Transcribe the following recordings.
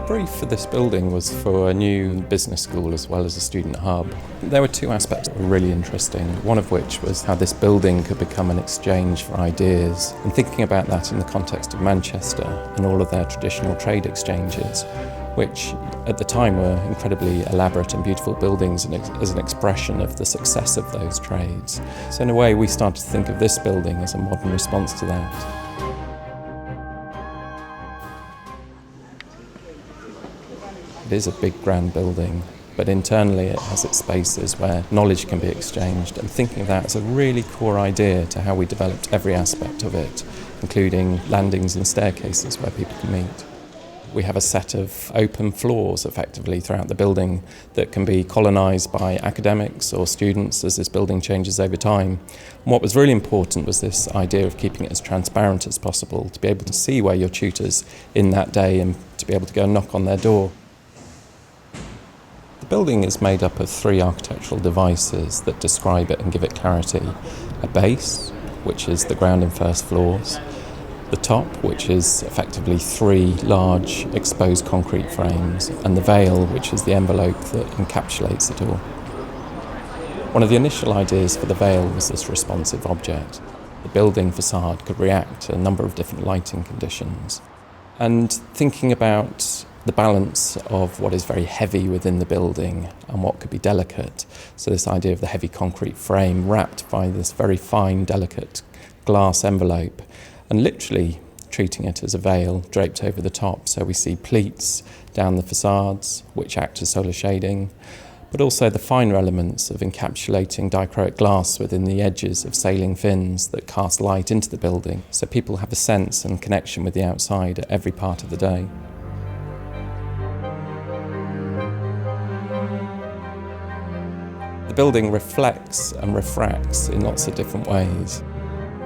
brief for this building was for a new business school as well as a student hub. There were two aspects that were really interesting, one of which was how this building could become an exchange for ideas, and thinking about that in the context of Manchester and all of their traditional trade exchanges, which at the time were incredibly elaborate and beautiful buildings as an expression of the success of those trades. So in a way we started to think of this building as a modern response to that. It is a big, grand building, but internally it has its spaces where knowledge can be exchanged, and thinking of that as a really core idea to how we developed every aspect of it, including landings and staircases where people can meet. We have a set of open floors effectively throughout the building that can be colonised by academics or students as this building changes over time. And what was really important was this idea of keeping it as transparent as possible, to be able to see where your tutor's in that day and to be able to go and knock on their door. The building is made up of three architectural devices that describe it and give it clarity. A base, which is the ground and first floors. The top, which is effectively three large exposed concrete frames. And the veil, which is the envelope that encapsulates it all. One of the initial ideas for the veil was this responsive object. The building facade could react to a number of different lighting conditions. And thinking about the balance of what is very heavy within the building and what could be delicate. So this idea of the heavy concrete frame wrapped by this very fine, delicate glass envelope, and literally treating it as a veil draped over the top. So we see pleats down the facades, which act as solar shading, but also the finer elements of encapsulating dichroic glass within the edges of sailing fins that cast light into the building, so people have a sense and connection with the outside at every part of the day. The building reflects and refracts in lots of different ways.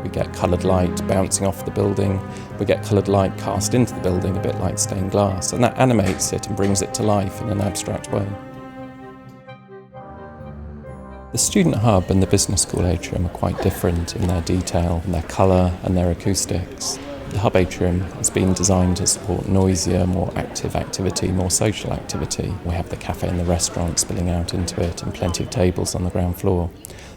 We get coloured light bouncing off the building, we get coloured light cast into the building, a bit like stained glass, and that animates it and brings it to life in an abstract way. The student hub and the business school atrium are quite different in their detail, in their colour and their acoustics. The hub atrium has been designed to support noisier, more active activity, more social activity. We have the cafe and the restaurant spilling out into it and plenty of tables on the ground floor.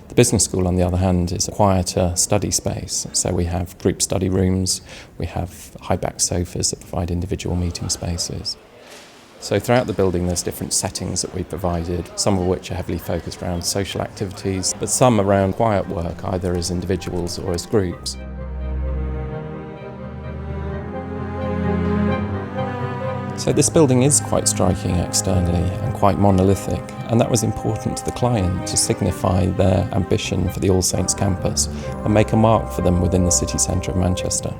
The business school, on the other hand, is a quieter study space. So we have group study rooms, we have high-back sofas that provide individual meeting spaces. So throughout the building there's different settings that we provided, some of which are heavily focused around social activities, but some around quiet work, either as individuals or as groups. So this building is quite striking externally and quite monolithic, and that was important to the client to signify their ambition for the All Saints campus and make a mark for them within the city centre of Manchester.